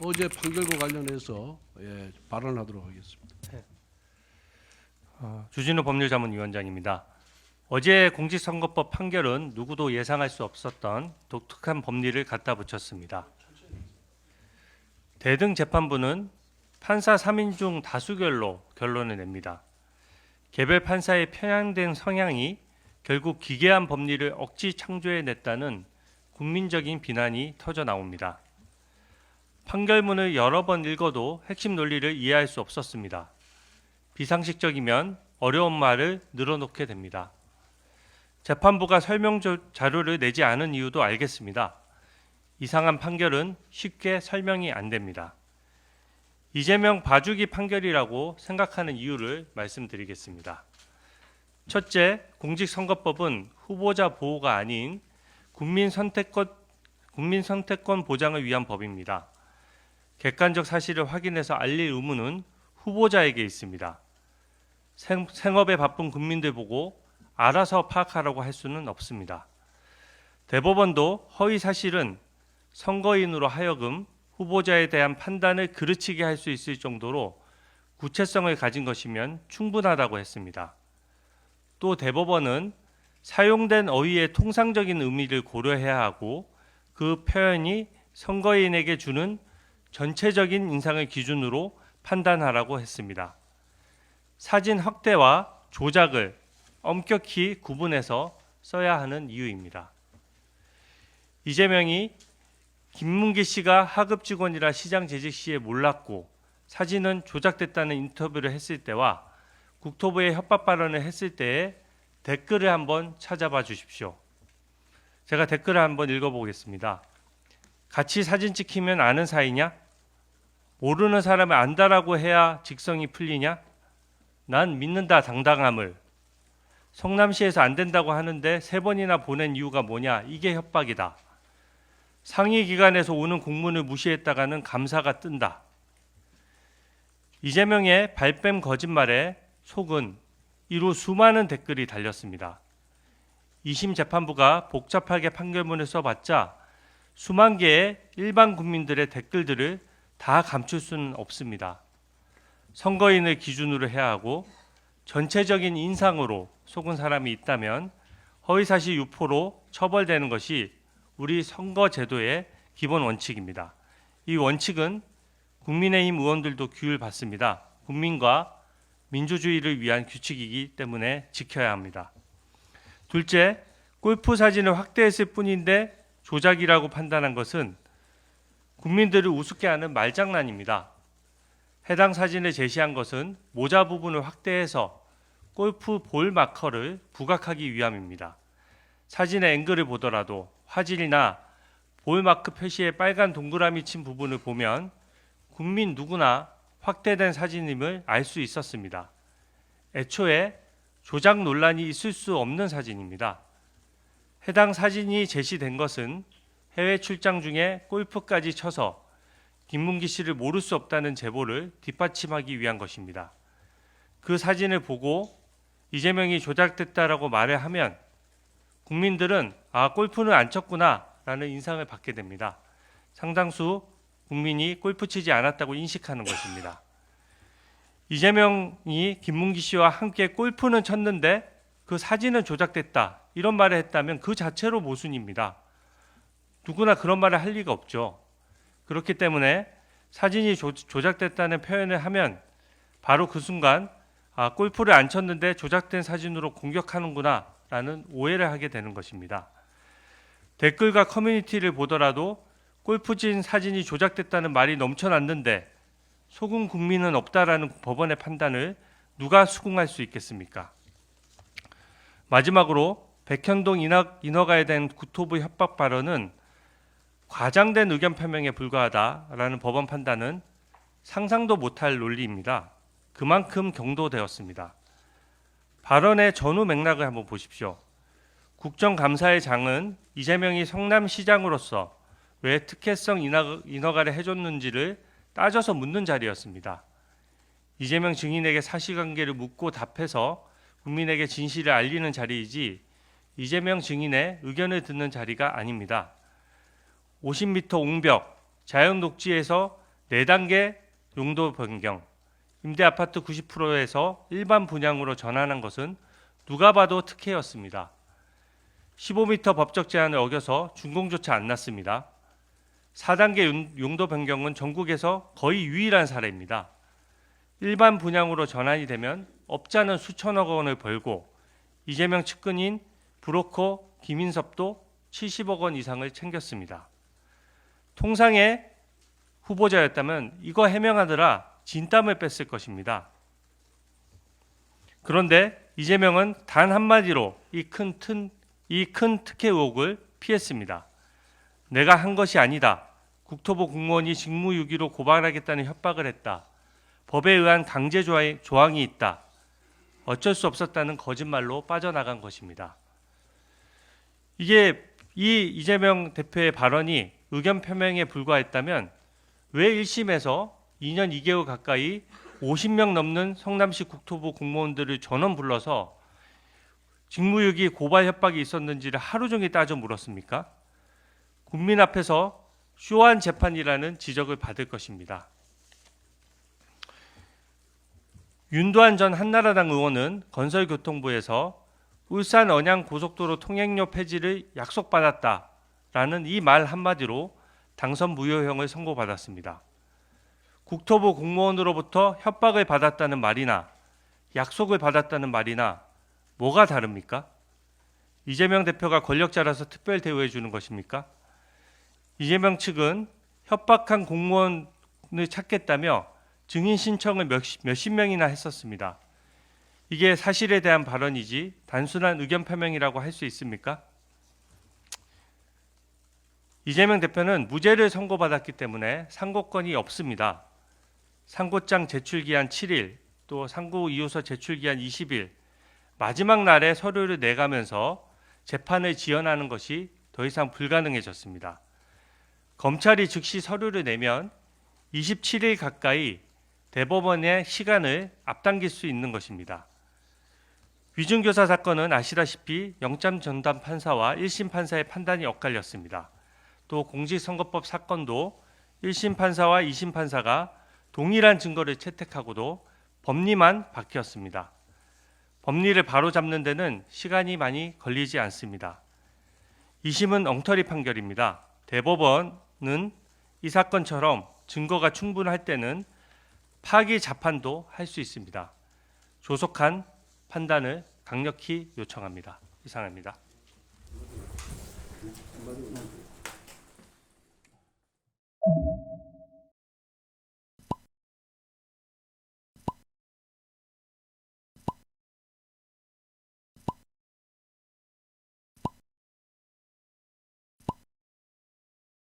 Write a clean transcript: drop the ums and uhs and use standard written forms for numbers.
어제 판결과 관련해서 발언하도록 하겠습니다. 주진우 법률자문위원장입니다. 어제 공직선거법 판결은 누구도 예상할 수 없었던 독특한 법리를 갖다 붙였습니다. 대등 재판부는 판사 3인 중 다수결로 결론을 냅니다. 개별 판사의 편향된 성향이 결국 기괴한 법리를 억지 창조해냈다는 국민적인 비난이 터져 나옵니다. 판결문을 여러 번 읽어도 핵심 논리를 이해할 수 없었습니다. 비상식적이면 어려운 말을 늘어놓게 됩니다. 재판부가 설명 자료를 내지 않은 이유도 알겠습니다. 이상한 판결은 쉽게 설명이 안 됩니다. 이재명 봐주기 판결이라고 생각하는 이유를 말씀드리겠습니다. 첫째, 공직선거법은 후보자 보호가 아닌 국민 선택권 보장을 위한 법입니다. 객관적 사실을 확인해서 알릴 의무는 후보자에게 있습니다. 생업에 바쁜 국민들 보고 알아서 파악하라고 할 수는 없습니다. 대법원도 허위 사실은 선거인으로 하여금 후보자에 대한 판단을 그르치게 할 수 있을 정도로 구체성을 가진 것이면 충분하다고 했습니다. 또 대법원은 사용된 어휘의 통상적인 의미를 고려해야 하고 그 표현이 선거인에게 주는 전체적인 인상을 기준으로 판단하라고 했습니다. 사진 확대와 조작을 엄격히 구분해서 써야 하는 이유입니다. 이재명이 김문기 씨가 하급 직원이라 시장 재직 시에 몰랐고 사진은 조작됐다는 인터뷰를 했을 때와 국토부의 협박 발언을 했을 때의 댓글을 한번 찾아봐 주십시오. 제가 댓글을 한번 읽어보겠습니다. 같이 사진 찍히면 아는 사이냐? 모르는 사람을 안다라고 해야 직성이 풀리냐? 난 믿는다 당당함을. 성남시에서 안 된다고 하는데 3번이나 보낸 이유가 뭐냐? 이게 협박이다. 상위 기관에서 오는 공문을 무시했다가는 감사가 뜬다. 이재명의 발뺌 거짓말에 속은 이루 수많은 댓글이 달렸습니다. 2심 재판부가 복잡하게 판결문을 써봤자 수만 개의 일반 국민들의 댓글들을 다 감출 수는 없습니다. 선거인을 기준으로 해야 하고 전체적인 인상으로 속은 사람이 있다면 허위사실 유포로 처벌되는 것이 우리 선거제도의 기본 원칙입니다. 이 원칙은 국민의힘 의원들도 규율 받습니다. 국민과 민주주의를 위한 규칙이기 때문에 지켜야 합니다. 둘째, 골프 사진을 확대했을 뿐인데 조작이라고 판단한 것은 국민들을 우습게 하는 말장난입니다. 해당 사진을 제시한 것은 모자 부분을 확대해서 골프 볼 마커를 부각하기 위함입니다. 사진의 앵글을 보더라도 화질이나 볼 마크 표시에 빨간 동그라미 친 부분을 보면 국민 누구나 확대된 사진임을 알 수 있었습니다. 애초에 조작 논란이 있을 수 없는 사진입니다. 해당 사진이 제시된 것은 해외 출장 중에 골프까지 쳐서 김문기 씨를 모를 수 없다는 제보를 뒷받침하기 위한 것입니다. 그 사진을 보고 이재명이 조작됐다라고 말을 하면 국민들은 골프는 안 쳤구나 라는 인상을 받게 됩니다. 상당수 국민이 골프 치지 않았다고 인식하는 것입니다. 이재명이 김문기 씨와 함께 골프는 쳤는데 그 사진은 조작됐다 이런 말을 했다면 그 자체로 모순입니다. 누구나 그런 말을 할 리가 없죠. 그렇기 때문에 사진이 조작됐다는 표현을 하면 바로 그 순간 골프를 안 쳤는데 조작된 사진으로 공격하는구나 라는 오해를 하게 되는 것입니다. 댓글과 커뮤니티를 보더라도 골프 친 사진이 조작됐다는 말이 넘쳐났는데 속은 국민은 없다라는 법원의 판단을 누가 수긍할 수 있겠습니까? 마지막으로 백현동 인허가에 대한 국토부 협박 발언은 과장된 의견 표명에 불과하다라는 법원 판단은 상상도 못할 논리입니다. 그만큼 경도되었습니다. 발언의 전후 맥락을 한번 보십시오. 국정감사의 장은 이재명이 성남시장으로서 왜 특혜성 인허가를 해줬는지를 따져서 묻는 자리였습니다. 이재명 증인에게 사실관계를 묻고 답해서 국민에게 진실을 알리는 자리이지 이재명 증인의 의견을 듣는 자리가 아닙니다. 50m 옹벽, 자연 녹지에서 4단계 용도 변경, 임대 아파트 90%에서 일반 분양으로 전환한 것은 누가 봐도 특혜였습니다. 15m 법적 제한을 어겨서 준공조차 안 났습니다. 4단계 용도 변경은 전국에서 거의 유일한 사례입니다. 일반 분양으로 전환이 되면 업자는 수천억 원을 벌고 이재명 측근인 브로커 김인섭도 70억 원 이상을 챙겼습니다. 통상의 후보자였다면 이거 해명하느라 진땀을 뺐을 것입니다. 그런데 이재명은 단 한마디로 이 큰 특혜 의혹을 피했습니다. 내가 한 것이 아니다. 국토부 공무원이 직무유기로 고발하겠다는 협박을 했다. 법에 의한 강제 조항이 있다. 어쩔 수 없었다는 거짓말로 빠져나간 것입니다. 이 이재명 대표의 발언이 의견 표명에 불과했다면 왜 1심에서 2년 2개월 가까이 50명 넘는 성남시 국토부 공무원들을 전원 불러서 직무유기 고발 협박이 있었는지를 하루 종일 따져 물었습니까? 국민 앞에서 쇼한 재판이라는 지적을 받을 것입니다. 윤도한 전 한나라당 의원은 건설교통부에서 울산 언양 고속도로 통행료 폐지를 약속받았다라는 이 말 한마디로 당선 무효형을 선고받았습니다. 국토부 공무원으로부터 협박을 받았다는 말이나 약속을 받았다는 말이나 뭐가 다릅니까? 이재명 대표가 권력자라서 특별 대우해 주는 것입니까? 이재명 측은 협박한 공무원을 찾겠다며 증인 신청을 몇십 명이나 했었습니다. 이게 사실에 대한 발언이지 단순한 의견 표명이라고 할 수 있습니까? 이재명 대표는 무죄를 선고받았기 때문에 상고권이 없습니다. 상고장 제출기한 7일, 또 상고 이유서 제출기한 20일, 마지막 날에 서류를 내가면서 재판을 지연하는 것이 더 이상 불가능해졌습니다. 검찰이 즉시 서류를 내면 27일 가까이 대법원의 시간을 앞당길 수 있는 것입니다. 위중교사 사건은 아시다시피 영장 전담 판사와 1심 판사의 판단이 엇갈렸습니다. 또 공직선거법 사건도 1심 판사와 2심 판사가 동일한 증거를 채택하고도 법리만 바뀌었습니다. 법리를 바로잡는 데는 시간이 많이 걸리지 않습니다. 2심은 엉터리 판결입니다. 대법원은 이 사건처럼 증거가 충분할 때는 파기 재판도 할 수 있습니다. 조속한 판단을 강력히 요청합니다. 이상입니다.